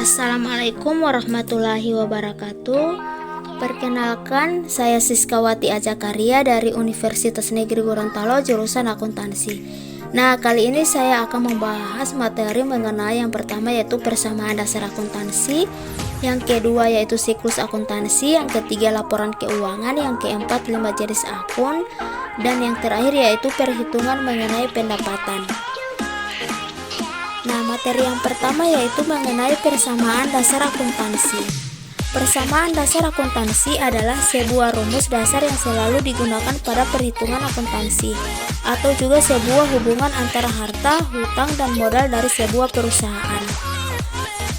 Assalamualaikum warahmatullahi wabarakatuh. Perkenalkan, saya Siskawati Ajakarya dari Universitas Negeri Gorontalo jurusan akuntansi. Nah, kali ini saya akan membahas materi mengenai yang pertama yaitu persamaan dasar akuntansi, yang kedua yaitu siklus akuntansi, yang ketiga laporan keuangan, yang keempat 5 jenis akun, dan yang terakhir yaitu perhitungan mengenai pendapatan. Nah, materi yang pertama yaitu mengenai persamaan dasar akuntansi. Persamaan dasar akuntansi adalah sebuah rumus dasar yang selalu digunakan pada perhitungan akuntansi, atau juga sebuah hubungan antara harta, hutang, dan modal dari sebuah perusahaan.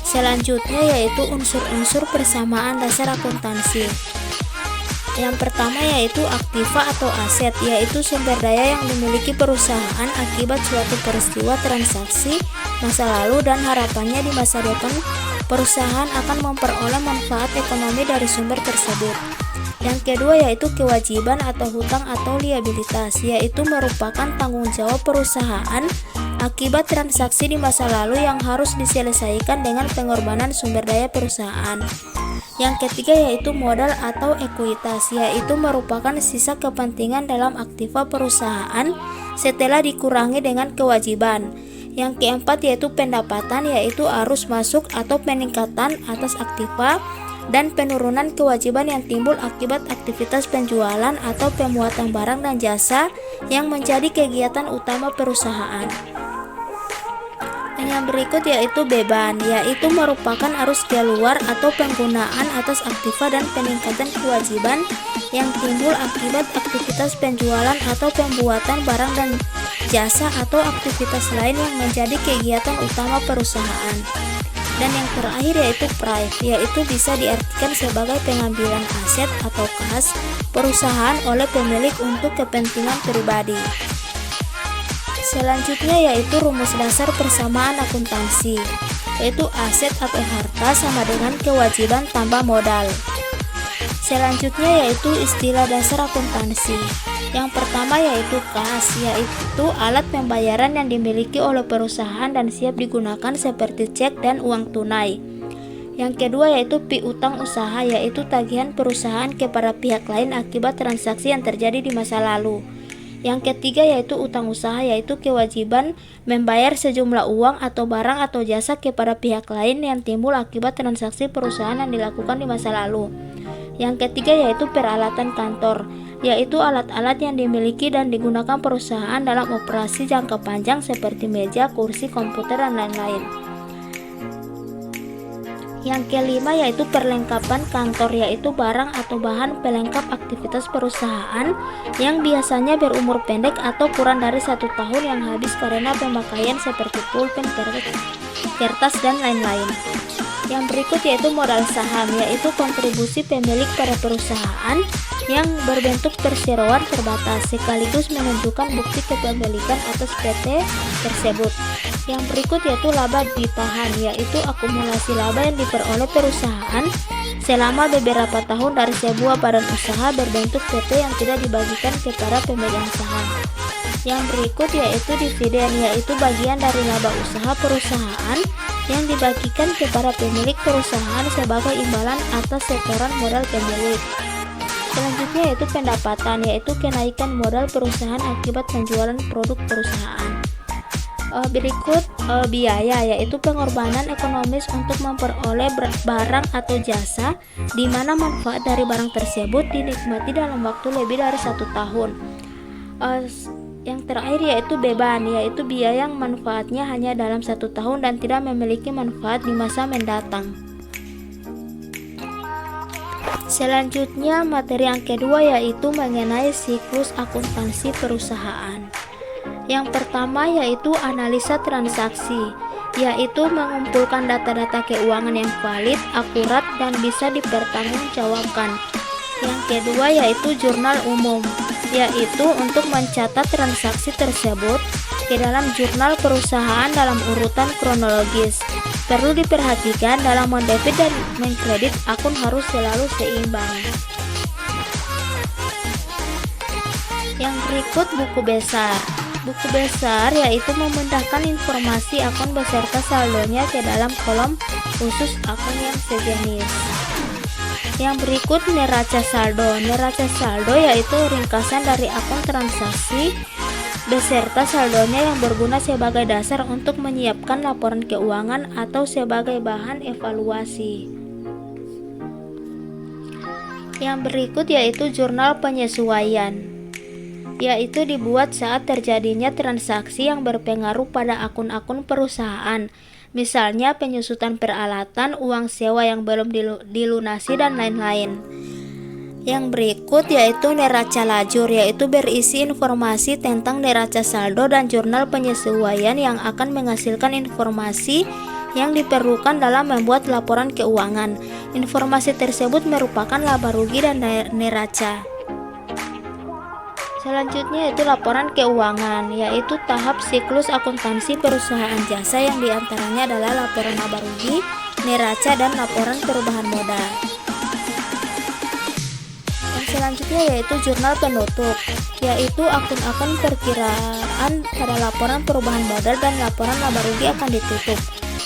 Selanjutnya yaitu unsur-unsur persamaan dasar akuntansi. Yang pertama yaitu aktiva atau aset, yaitu sumber daya yang dimiliki perusahaan akibat suatu peristiwa transaksi masa lalu dan harapannya di masa depan perusahaan akan memperoleh manfaat ekonomi dari sumber tersebut. Yang kedua yaitu kewajiban atau hutang atau liabilitas, yaitu merupakan tanggung jawab perusahaan akibat transaksi di masa lalu yang harus diselesaikan dengan pengorbanan sumber daya perusahaan. Yang ketiga yaitu modal atau ekuitas, yaitu merupakan sisa kepentingan dalam aktiva perusahaan setelah dikurangi dengan kewajiban. Yang keempat yaitu pendapatan, yaitu arus masuk atau peningkatan atas aktiva dan penurunan kewajiban yang timbul akibat aktivitas penjualan atau pemuatan barang dan jasa yang menjadi kegiatan utama perusahaan. Yang berikut yaitu beban, yaitu merupakan arus keluar atau penggunaan atas aktiva dan peningkatan kewajiban yang timbul akibat aktivitas penjualan atau pembuatan barang dan jasa atau aktivitas lain yang menjadi kegiatan utama perusahaan. Dan yang terakhir yaitu price, yaitu bisa diartikan sebagai pengambilan aset atau kas perusahaan oleh pemilik untuk kepentingan pribadi. Selanjutnya yaitu rumus dasar persamaan akuntansi, yaitu aset atau harta sama dengan kewajiban tambah modal. Selanjutnya yaitu istilah dasar akuntansi. Yang pertama yaitu kas, yaitu alat pembayaran yang dimiliki oleh perusahaan dan siap digunakan seperti cek dan uang tunai. Yang kedua yaitu piutang usaha, yaitu tagihan perusahaan kepada pihak lain akibat transaksi yang terjadi di masa lalu. Yang ketiga yaitu utang usaha, yaitu kewajiban membayar sejumlah uang atau barang atau jasa kepada pihak lain yang timbul akibat transaksi perusahaan yang dilakukan di masa lalu. Yang ketiga yaitu peralatan kantor, yaitu alat-alat yang dimiliki dan digunakan perusahaan dalam operasi jangka panjang seperti meja, kursi, komputer, dan lain-lain. Yang kelima yaitu perlengkapan kantor, yaitu barang atau bahan pelengkap aktivitas perusahaan yang biasanya berumur pendek atau kurang dari 1 tahun yang habis karena pemakaian seperti pulpen, kertas, dan lain-lain. Yang berikut yaitu modal saham, yaitu kontribusi pemilik pada perusahaan yang berbentuk perseroan terbatas sekaligus menunjukkan bukti kepemilikan atas PT tersebut. Yang berikut yaitu laba ditahan, yaitu akumulasi laba yang diperoleh perusahaan selama beberapa tahun dari sebuah badan usaha berbentuk PT yang tidak dibagikan kepada pemegang saham. Yang berikut yaitu dividen, yaitu bagian dari laba usaha perusahaan yang dibagikan kepada pemilik perusahaan sebagai imbalan atas setoran modal pemilik. Selanjutnya yaitu pendapatan, yaitu kenaikan modal perusahaan akibat penjualan produk perusahaan. Berikut biaya, yaitu pengorbanan ekonomis untuk memperoleh barang atau jasa di mana manfaat dari barang tersebut dinikmati dalam waktu lebih dari 1 tahun. Yang terakhir yaitu beban, yaitu biaya yang manfaatnya hanya dalam 1 tahun dan tidak memiliki manfaat di masa mendatang. Selanjutnya materi yang kedua yaitu mengenai siklus akuntansi perusahaan. Yang pertama yaitu analisa transaksi, yaitu mengumpulkan data-data keuangan yang valid, akurat, dan bisa dipertanggungjawabkan. Yang kedua yaitu jurnal umum, yaitu untuk mencatat transaksi tersebut ke dalam jurnal perusahaan dalam urutan kronologis. Perlu diperhatikan dalam mendebit dan mengkredit akun harus selalu seimbang. Yang berikut buku besar. Buku besar yaitu memindahkan informasi akun beserta saldonya ke dalam kolom khusus akun yang sejenis. Yang berikut neraca saldo. Neraca saldo yaitu ringkasan dari akun transaksi beserta saldonya yang berguna sebagai dasar untuk menyiapkan laporan keuangan atau sebagai bahan evaluasi. Yang berikut yaitu jurnal penyesuaian, yaitu dibuat saat terjadinya transaksi yang berpengaruh pada akun-akun perusahaan, misalnya penyusutan peralatan, uang sewa yang belum dilunasi, dan lain-lain. Yang berikut yaitu neraca lajur, yaitu berisi informasi tentang neraca saldo dan jurnal penyesuaian yang akan menghasilkan informasi yang diperlukan dalam membuat laporan keuangan. Informasi tersebut merupakan laba rugi dan neraca. Selanjutnya yaitu laporan keuangan, yaitu tahap siklus akuntansi perusahaan jasa yang diantaranya adalah laporan laba rugi, neraca, dan laporan perubahan modal. Selanjutnya yaitu jurnal penutup, yaitu akun-akun perkiraan pada laporan perubahan modal dan laporan laba rugi akan ditutup.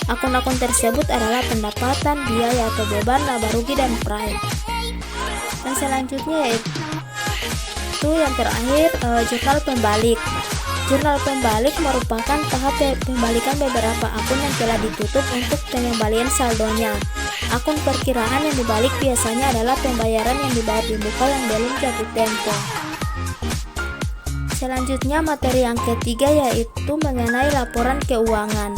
Akun-akun tersebut adalah pendapatan, biaya atau beban, laba rugi, dan prime. Dan selanjutnya yaitu yang terakhir jurnal pembalik. Jurnal pembalik merupakan tahap pembalikan beberapa akun yang telah ditutup untuk pengembalian saldonya. Akun perkiraan yang dibalik biasanya adalah pembayaran yang dibayar di muka yang belum jatuh tempo. Selanjutnya materi yang ketiga yaitu mengenai laporan keuangan.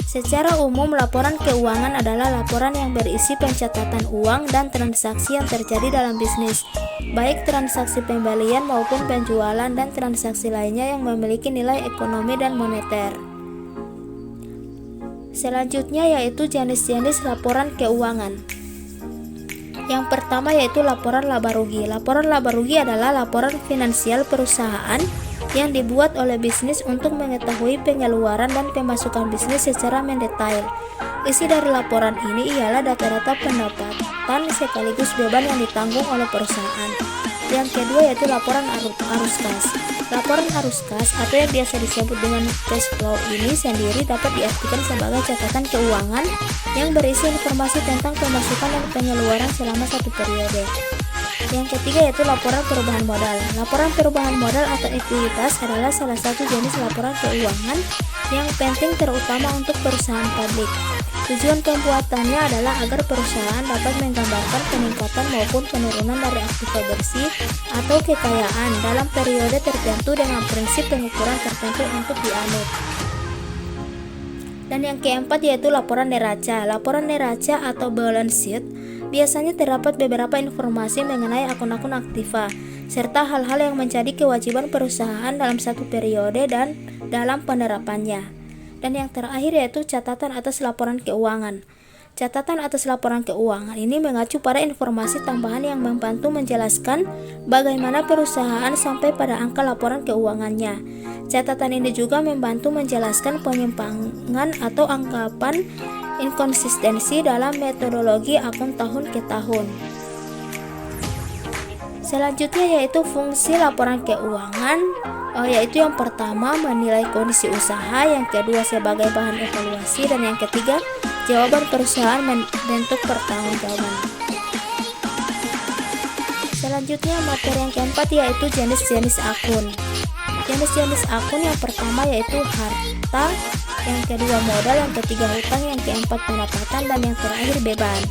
Secara umum laporan keuangan adalah laporan yang berisi pencatatan uang dan transaksi yang terjadi dalam bisnis, baik transaksi pembelian maupun penjualan dan transaksi lainnya yang memiliki nilai ekonomi dan moneter. Selanjutnya yaitu jenis-jenis laporan keuangan. Yang pertama yaitu laporan laba rugi. Laporan laba rugi adalah laporan finansial perusahaan yang dibuat oleh bisnis untuk mengetahui pengeluaran dan pemasukan bisnis secara mendetail. Isi dari laporan ini ialah data-data pendapatan sekaligus beban yang ditanggung oleh perusahaan. Yang kedua yaitu laporan arus kas. Laporan arus kas atau yang biasa disebut dengan cash flow ini sendiri dapat diartikan sebagai catatan keuangan yang berisi informasi tentang pemasukan dan pengeluaran selama satu periode. Yang ketiga yaitu laporan perubahan modal. Laporan perubahan modal atau ekuitas adalah salah satu jenis laporan keuangan yang penting terutama untuk perusahaan publik. Tujuan pembuatannya adalah agar perusahaan dapat menggambarkan peningkatan maupun penurunan dari aktiva bersih atau kekayaan dalam periode tertentu dengan prinsip pengukuran tertentu untuk dianut. Dan yang keempat yaitu laporan neraca. Laporan neraca atau balance sheet biasanya terdapat beberapa informasi mengenai akun-akun aktiva serta hal-hal yang menjadi kewajiban perusahaan dalam satu periode dan dalam penerapannya. Dan yang terakhir yaitu catatan atas laporan keuangan. Catatan atas laporan keuangan ini mengacu pada informasi tambahan yang membantu menjelaskan bagaimana perusahaan sampai pada angka laporan keuangannya. Catatan ini juga membantu menjelaskan penyimpangan atau anggapan inkonsistensi dalam metodologi akun tahun ke tahun. Selanjutnya yaitu fungsi laporan keuangan, yaitu yang pertama menilai kondisi usaha, yang kedua sebagai bahan evaluasi, dan yang ketiga jawaban perusahaan bentuk pertanggungjawaban. Selanjutnya materi yang keempat yaitu jenis-jenis akun. Jenis-jenis akun yang pertama yaitu harta, yang kedua modal, yang ketiga hutang, yang keempat pendapatan, dan yang terakhir beban.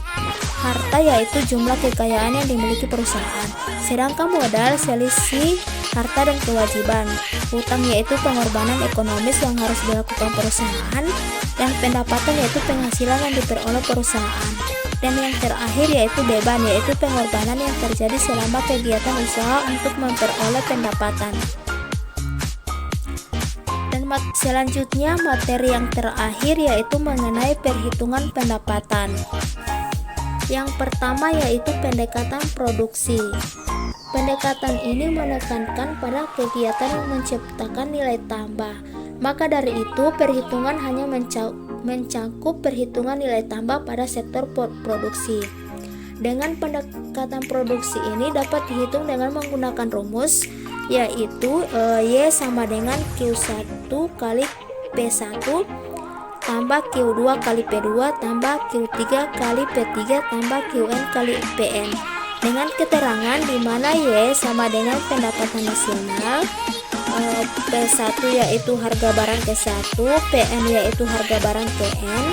Harta yaitu jumlah kekayaan yang dimiliki perusahaan, sedangkan modal selisih harta dan kewajiban. Hutang yaitu pengorbanan ekonomis yang harus dilakukan perusahaan, dan pendapatan yaitu penghasilan yang diperoleh perusahaan. Dan yang terakhir yaitu beban, yaitu pengorbanan yang terjadi selama kegiatan usaha untuk memperoleh pendapatan. Dan selanjutnya materi yang terakhir yaitu mengenai perhitungan pendapatan. Yang pertama yaitu pendekatan produksi. Pendekatan ini menekankan pada kegiatan yang menciptakan nilai tambah. Maka dari itu perhitungan hanya mencakup perhitungan nilai tambah pada sektor produksi. Dengan pendekatan produksi ini dapat dihitung dengan menggunakan rumus yaitu Y sama dengan Q1 kali P1 tambah Q2 kali P2 tambah Q3 kali P3 tambah Qn kali Pn, dengan keterangan di mana Y sama dengan pendapatan nasional, P1 yaitu harga barang P1, Pn yaitu harga barang Pn,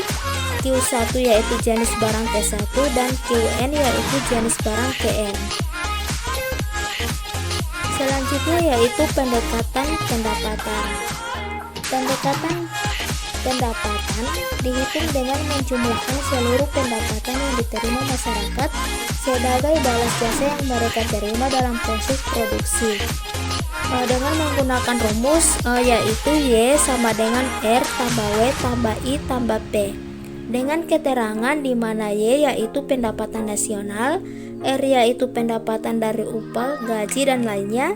Q1 yaitu jenis barang P1, dan Qn yaitu jenis barang Pn. Selanjutnya yaitu pendekatan pendapatan. Pendapatan dihitung dengan menjumlahkan seluruh pendapatan yang diterima masyarakat sebagai balas jasa yang mereka terima dalam proses produksi, dengan menggunakan rumus yaitu Y sama dengan R tambah W tambah I tambah P, dengan keterangan di mana Y yaitu pendapatan nasional, R yaitu pendapatan dari upah, gaji, dan lainnya,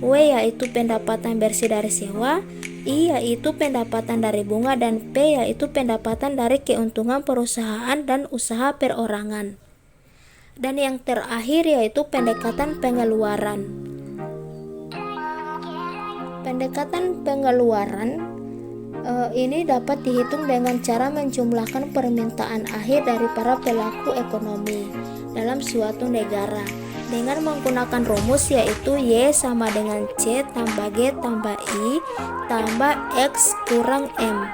W yaitu pendapatan bersih dari sewa, I yaitu pendapatan dari bunga, dan P yaitu pendapatan dari keuntungan perusahaan dan usaha perorangan. Dan yang terakhir yaitu pendekatan pengeluaran. Pendekatan pengeluaran ini dapat dihitung dengan cara menjumlahkan permintaan akhir dari para pelaku ekonomi dalam suatu negara dengan menggunakan rumus yaitu Y sama dengan C tambah G tambah I tambah X kurang M,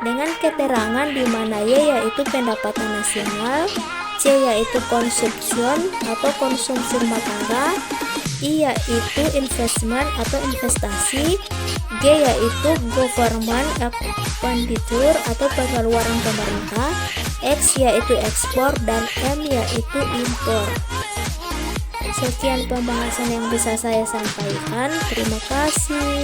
dengan keterangan di mana Y yaitu pendapatan nasional, C yaitu konsumsi atau konsumsi rumah tangga, I yaitu investment atau investasi, G yaitu government expenditure atau pengeluaran pemerintah, X yaitu ekspor, dan M yaitu impor. Sekian pembahasan yang bisa saya sampaikan. Terima kasih.